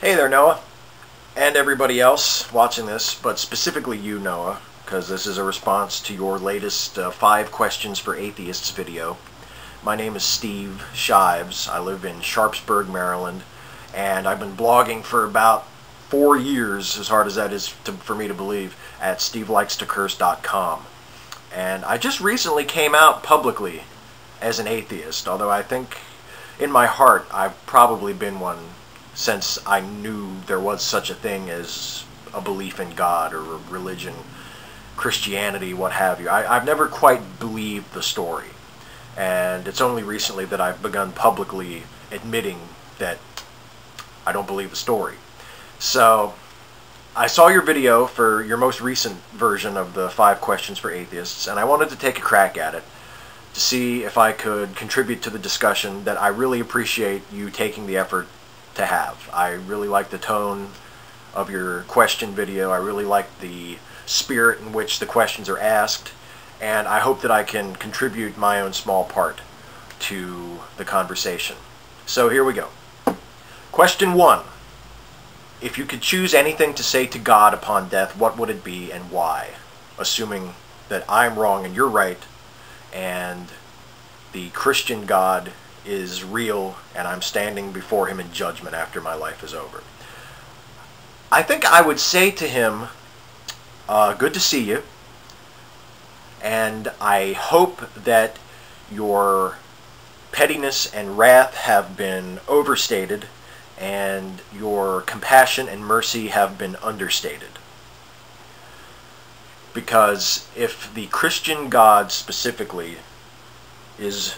Hey there, Noah, and everybody else watching this, but specifically you, Noah, because this is a response to your latest 5 questions for atheists video. My name is Steve Shives. I live in Sharpsburg, Maryland, and I've been blogging for about 4 years, as hard as that is for me to believe, at stevelikestocurse.com. And I just recently came out publicly as an atheist, although I think in my heart I've probably been one since I knew there was such a thing as a belief in God or a religion, Christianity, what have you. I've never quite believed the story, and it's only recently that I've begun publicly admitting that I don't believe the story. So I saw your video for your most recent version of the 5 questions for atheists, and I wanted to take a crack at it to see if I could contribute to the discussion that I really appreciate you taking the effort to have. I really like the tone of your question video. I really like the spirit in which the questions are asked, and I hope that I can contribute my own small part to the conversation. So here we go. Question 1. If you could choose anything to say to God upon death, what would it be and why? Assuming that I'm wrong and you're right, and the Christian God is real and I'm standing before him in judgment after my life is over. I think I would say to him, good to see you, and I hope that your pettiness and wrath have been overstated and your compassion and mercy have been understated. Because if the Christian God specifically is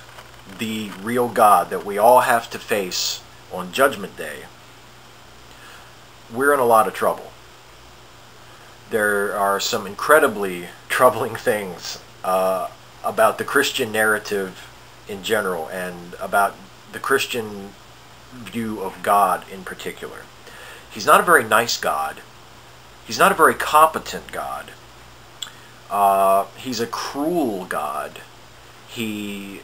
the real God that we all have to face on Judgment Day, we're in a lot of trouble. There are some incredibly troubling things about the Christian narrative in general and about the Christian view of God in particular. He's not a very nice God. He's not a very competent God. He's a cruel God. He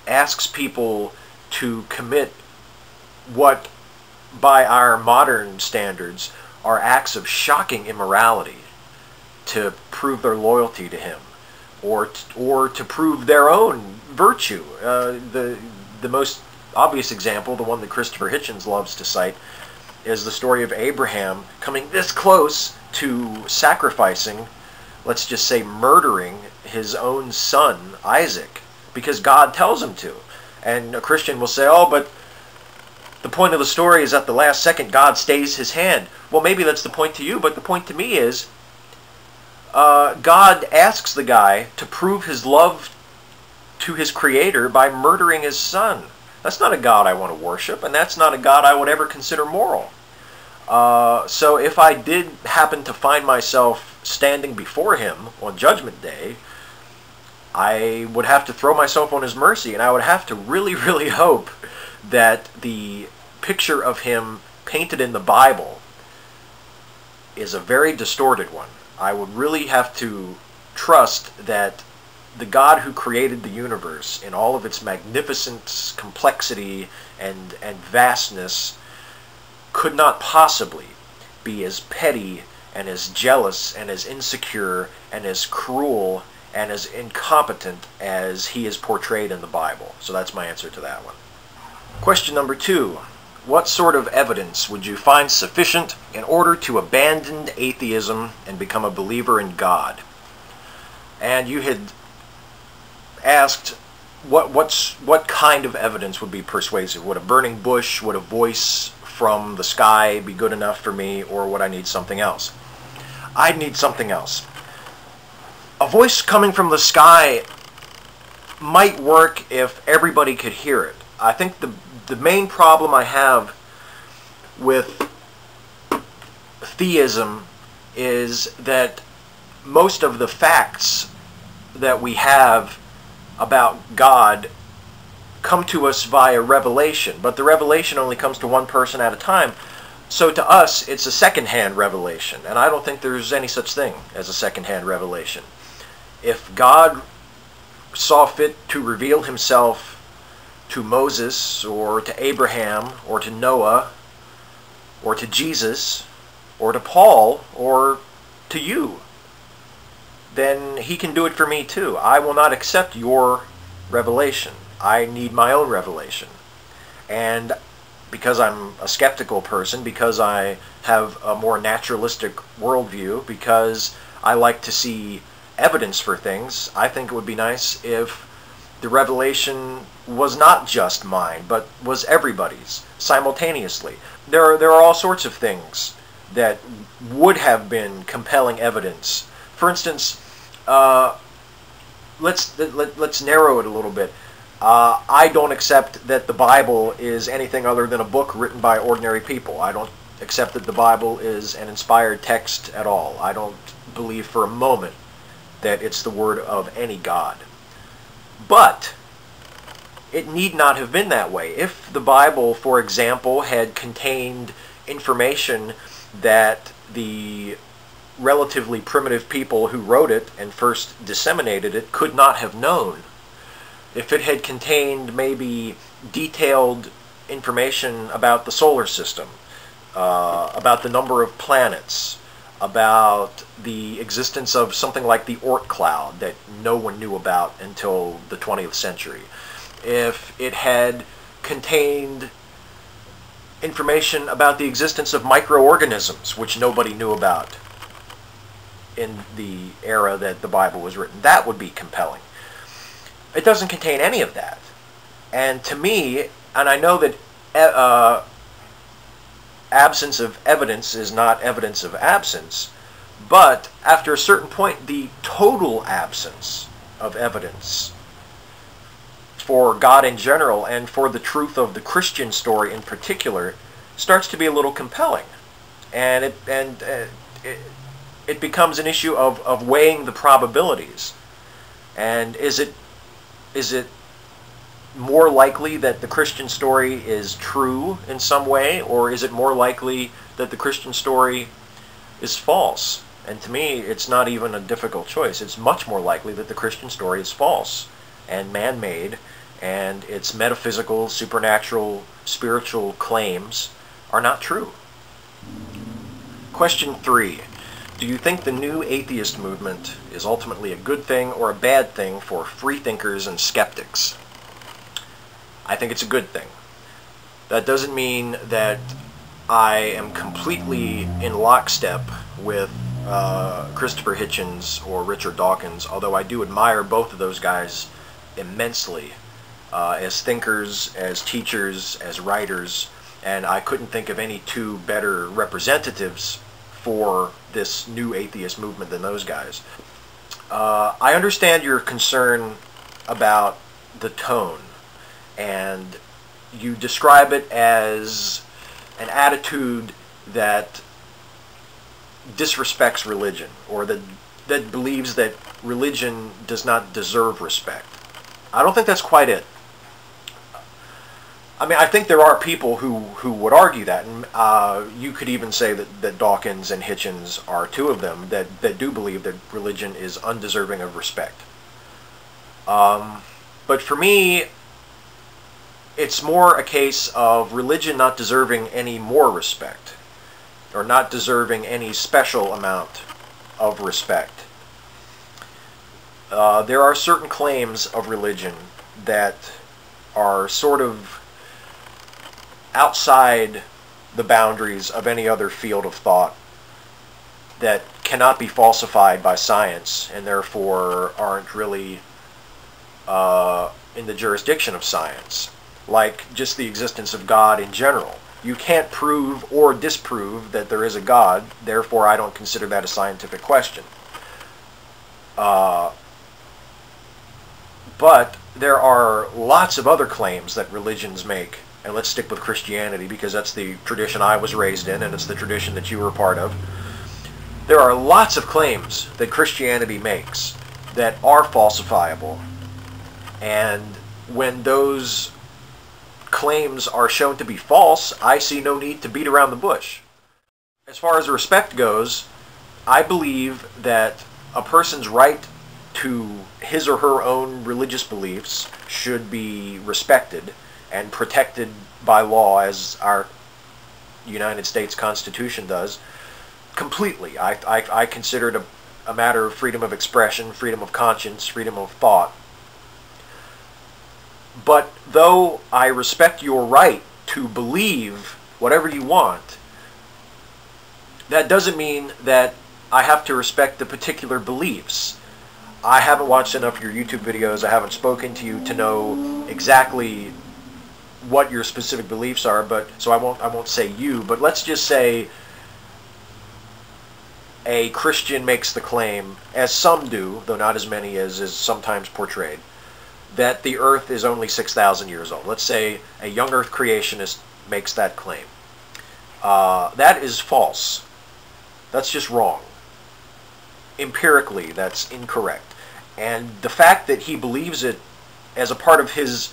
asks people to commit what, by our modern standards, are acts of shocking immorality to prove their loyalty to him, or to prove their own virtue. The most obvious example, the one that Christopher Hitchens loves to cite, is the story of Abraham coming this close to sacrificing, let's just say murdering, his own son, Isaac, because God tells him to. And a Christian will say, oh, but the point of the story is at the last second God stays his hand. Well, maybe that's the point to you, but the point to me is God asks the guy to prove his love to his creator by murdering his son. That's not a God I want to worship, and that's not a God I would ever consider moral. So if I did happen to find myself standing before him on Judgment Day, I would have to throw myself on his mercy, and I would have to really, really hope that the picture of him painted in the Bible is a very distorted one. I would really have to trust that the God who created the universe in all of its magnificence, complexity, and vastness could not possibly be as petty and as jealous and as insecure and as cruel and as incompetent as he is portrayed in the Bible. So that's my answer to that one. Question number 2. What sort of evidence would you find sufficient in order to abandon atheism and become a believer in God? And you had asked what kind of evidence would be persuasive. Would a burning bush, would a voice from the sky be good enough for me, or would I need something else? I'd need something else. A voice coming from the sky might work if everybody could hear it. I think the main problem I have with theism is that most of the facts that we have about God come to us via revelation, but the revelation only comes to one person at a time. So to us, it's a second-hand revelation, and I don't think there's any such thing as a second-hand revelation. If God saw fit to reveal himself to Moses or to Abraham or to Noah or to Jesus, or to Paul, or to you, then he can do it for me too. I will not accept your revelation. I need my own revelation. And because I'm a skeptical person, because I have a more naturalistic worldview, because I like to see evidence for things, I think it would be nice if the revelation was not just mine, but was everybody's simultaneously. There are all sorts of things that would have been compelling evidence. For instance, let's narrow it a little bit. I don't accept that the Bible is anything other than a book written by ordinary people. I don't accept that the Bible is an inspired text at all. I don't believe for a moment that it's the word of any God. But it need not have been that way. If the Bible, for example, had contained information that the relatively primitive people who wrote it and first disseminated it could not have known, if it had contained maybe detailed information about the solar system, about the number of planets, about the existence of something like the Oort cloud that no one knew about until the 20th century, if it had contained information about the existence of microorganisms, which nobody knew about in the era that the Bible was written, that would be compelling. It doesn't contain any of that. And to me, and I know that absence of evidence is not evidence of absence, but after a certain point, the total absence of evidence for God in general and for the truth of the Christian story in particular starts to be a little compelling. And it becomes an issue of weighing the probabilities. And is it more likely that the Christian story is true in some way, or is it more likely that the Christian story is false? And to me, it's not even a difficult choice. It's much more likely that the Christian story is false and man-made, and its metaphysical, supernatural, spiritual claims are not true. Question 3. Do you think the new atheist movement is ultimately a good thing or a bad thing for freethinkers and skeptics? I think it's a good thing. That doesn't mean that I am completely in lockstep with Christopher Hitchens or Richard Dawkins, although I do admire both of those guys immensely as thinkers, as teachers, as writers, and I couldn't think of any two better representatives for this new atheist movement than those guys. I understand your concern about the tone, and you describe it as an attitude that disrespects religion, or that believes that religion does not deserve respect. I don't think that's quite it. I mean, I think there are people who would argue that, and you could even say that Dawkins and Hitchens are two of them that do believe that religion is undeserving of respect. But for me, it's more a case of religion not deserving any more respect, or not deserving any special amount of respect. There are certain claims of religion that are sort of outside the boundaries of any other field of thought, that cannot be falsified by science, and therefore aren't really in the jurisdiction of science, like just the existence of God in general. You can't prove or disprove that there is a God, therefore I don't consider that a scientific question. But there are lots of other claims that religions make, and let's stick with Christianity because that's the tradition I was raised in, and it's the tradition that you were a part of. There are lots of claims that Christianity makes that are falsifiable, and when those claims are shown to be false, I see no need to beat around the bush. As far as respect goes, I believe that a person's right to his or her own religious beliefs should be respected and protected by law, as our United States Constitution does, completely. I consider it a matter of freedom of expression, freedom of conscience, freedom of thought. But though I respect your right to believe whatever you want, that doesn't mean that I have to respect the particular beliefs. I haven't watched enough of your YouTube videos. I haven't spoken to you to know exactly what your specific beliefs are, but so I won't say you, but let's just say a Christian makes the claim, as some do, though not as many as is sometimes portrayed, that the earth is only 6,000 years old. Let's say a young earth creationist makes that claim. That is false. That's just wrong. Empirically, that's incorrect. And the fact that he believes it as a part of his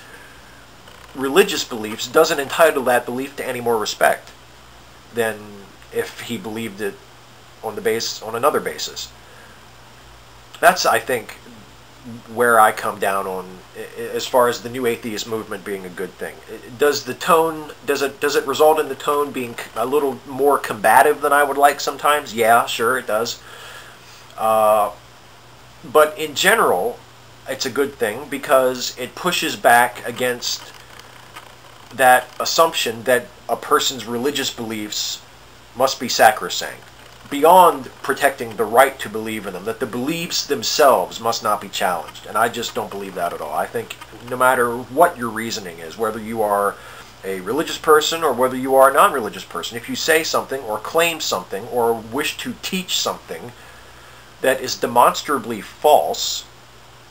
religious beliefs doesn't entitle that belief to any more respect than if he believed it on another basis. That's, I think, where I come down on as far as the new atheist movement being a good thing. Does it result in the tone being a little more combative than I would like sometimes? Yeah, sure it does. But in general, it's a good thing because it pushes back against that assumption that a person's religious beliefs must be sacrosanct, beyond protecting the right to believe in them, that the beliefs themselves must not be challenged. And I just don't believe that at all. I think no matter what your reasoning is, whether you are a religious person or whether you are a non-religious person, if you say something or claim something or wish to teach something that is demonstrably false,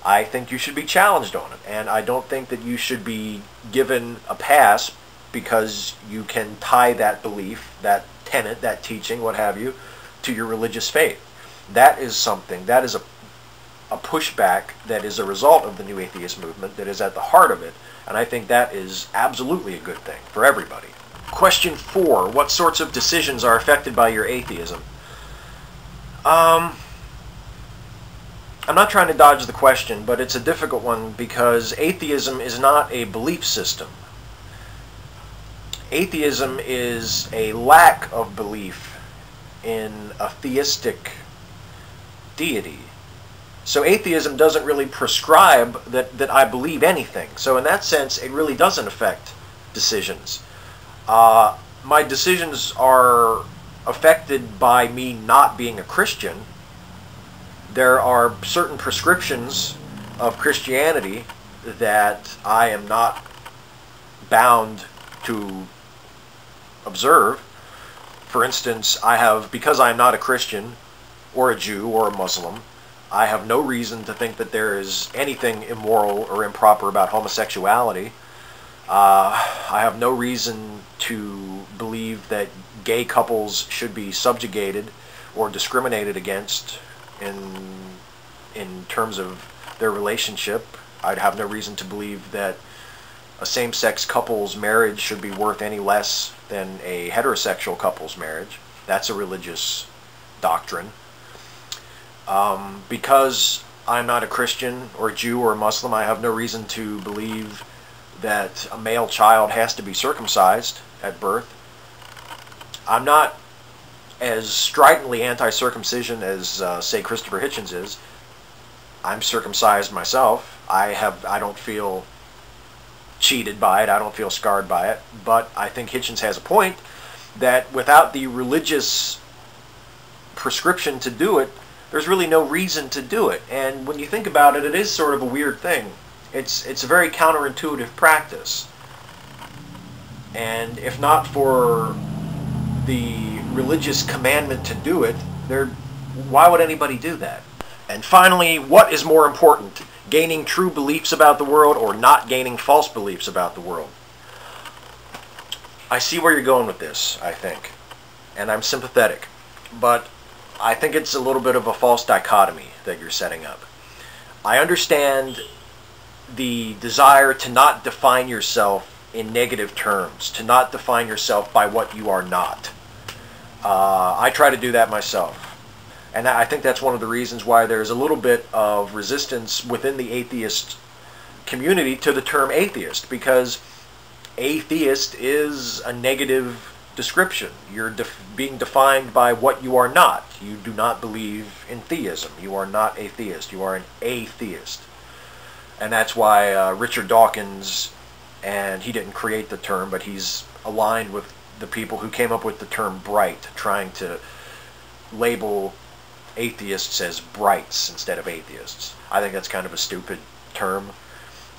I think you should be challenged on it. And I don't think that you should be given a pass because you can tie that belief, that tenet, that teaching, what have you, to your religious faith. That is something, that is a pushback that is a result of the new atheist movement that is at the heart of it. And I think that is absolutely a good thing for everybody. Question 4, what sorts of decisions are affected by your atheism? I'm not trying to dodge the question, but it's a difficult one because atheism is not a belief system. Atheism is a lack of belief in a theistic deity. So atheism doesn't really prescribe that I believe anything. So in that sense, it really doesn't affect decisions. My decisions are affected by me not being a Christian. There are certain prescriptions of Christianity that I am not bound to observe. For instance, because I am not a Christian or a Jew or a Muslim, I have no reason to think that there is anything immoral or improper about homosexuality. I have no reason to believe that gay couples should be subjugated or discriminated against in terms of their relationship. I'd have no reason to believe that a same-sex couple's marriage should be worth any less than a heterosexual couple's marriage. That's a religious doctrine. Because I'm not a Christian or a Jew or a Muslim, I have no reason to believe that a male child has to be circumcised at birth. I'm not as stridently anti-circumcision as, say, Christopher Hitchens is. I'm circumcised myself. I don't feel cheated by it. I don't feel scarred by it. But I think Hitchens has a point that without the religious prescription to do it, there's really no reason to do it. And when you think about it, it is sort of a weird thing. It's a very counterintuitive practice. And if not for the religious commandment to do it, why would anybody do that? And finally, what is more important? Gaining true beliefs about the world or not gaining false beliefs about the world? I see where you're going with this, I think. And I'm sympathetic. But I think it's a little bit of a false dichotomy that you're setting up. I understand the desire to not define yourself in negative terms, to not define yourself by what you are not. I try to do that myself. And I think that's one of the reasons why there's a little bit of resistance within the atheist community to the term atheist, because atheist is a negative description. You're being defined by what you are not. You do not believe in theism. You are not a theist. You are an atheist. And that's why Richard Dawkins, and he didn't create the term, but he's aligned with the people who came up with the term bright, trying to label atheists as brights instead of atheists. I think that's kind of a stupid term.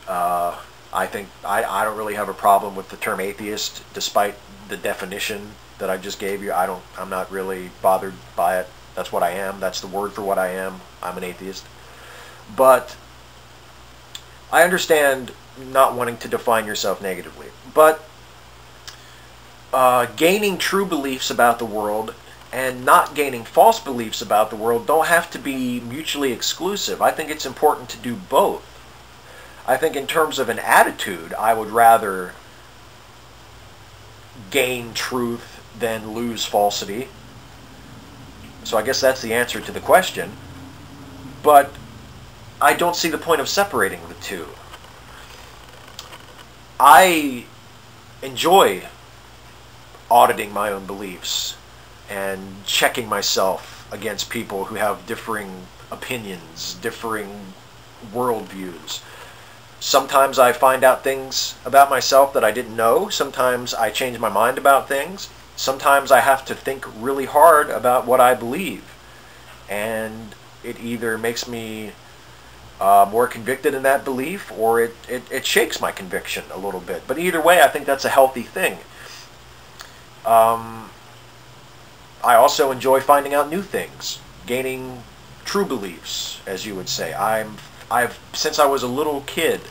I think I don't really have a problem with the term atheist, despite the definition that I just gave you. I'm not really bothered by it. That's what I am. That's the word for what I am. I'm an atheist. But I understand not wanting to define yourself negatively. But gaining true beliefs about the world and not gaining false beliefs about the world don't have to be mutually exclusive. I think it's important to do both. I think in terms of an attitude, I would rather gain truth than lose falsity. So I guess that's the answer to the question. But I don't see the point of separating the two. I enjoy auditing my own beliefs and checking myself against people who have differing opinions, differing worldviews. Sometimes I find out things about myself that I didn't know. Sometimes I change my mind about things. Sometimes I have to think really hard about what I believe. And it either makes me more convicted in that belief, or it shakes my conviction a little bit. But either way, I think that's a healthy thing. I also enjoy finding out new things, gaining true beliefs, as you would say. Since I was a little kid,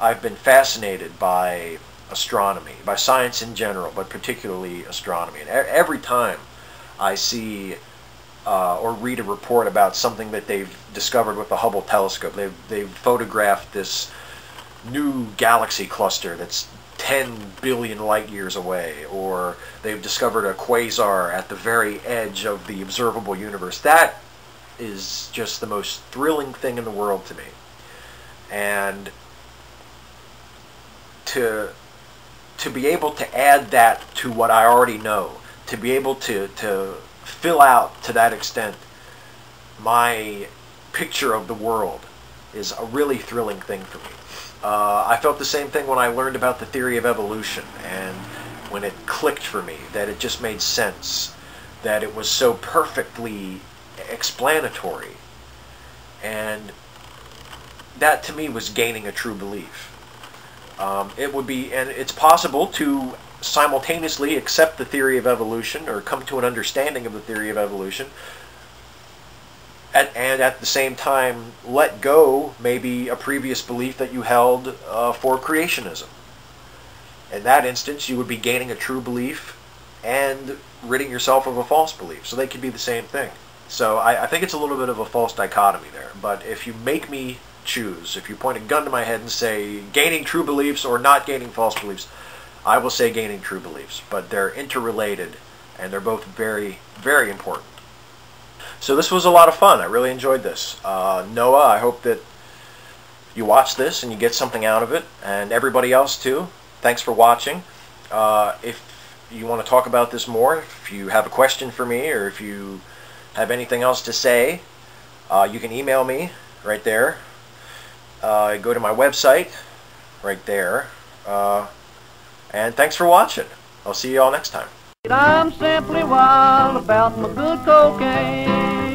I've been fascinated by astronomy, by science in general, but particularly astronomy. And every time I see or read a report about something that they've discovered with the Hubble telescope, they've photographed this new galaxy cluster that's 10 billion light years away, or they've discovered a quasar at the very edge of the observable universe. That is just the most thrilling thing in the world to me. And to be able to add that to what I already know, to be able to fill out to that extent my picture of the world, is a really thrilling thing for me. I felt the same thing when I learned about the theory of evolution, and when it clicked for me, that it just made sense, that it was so perfectly explanatory, and that to me was gaining a true belief. It would be, and it's possible to simultaneously accept the theory of evolution, or come to an understanding of the theory of evolution, and at the same time let go maybe a previous belief that you held for creationism. In that instance, you would be gaining a true belief and ridding yourself of a false belief. So they could be the same thing. So I think it's a little bit of a false dichotomy there. But if you make me choose, if you point a gun to my head and say gaining true beliefs or not gaining false beliefs, I will say gaining true beliefs. But they're interrelated, and they're both very, very important. So this was a lot of fun. I really enjoyed this. Noah, I hope that you watch this and you get something out of it, and everybody else too. Thanks for watching. If you want to talk about this more, if you have a question for me, or if you have anything else to say, you can email me right there. Go to my website right there. And thanks for watching. I'll see you all next time. I'm simply wild about my good cocaine.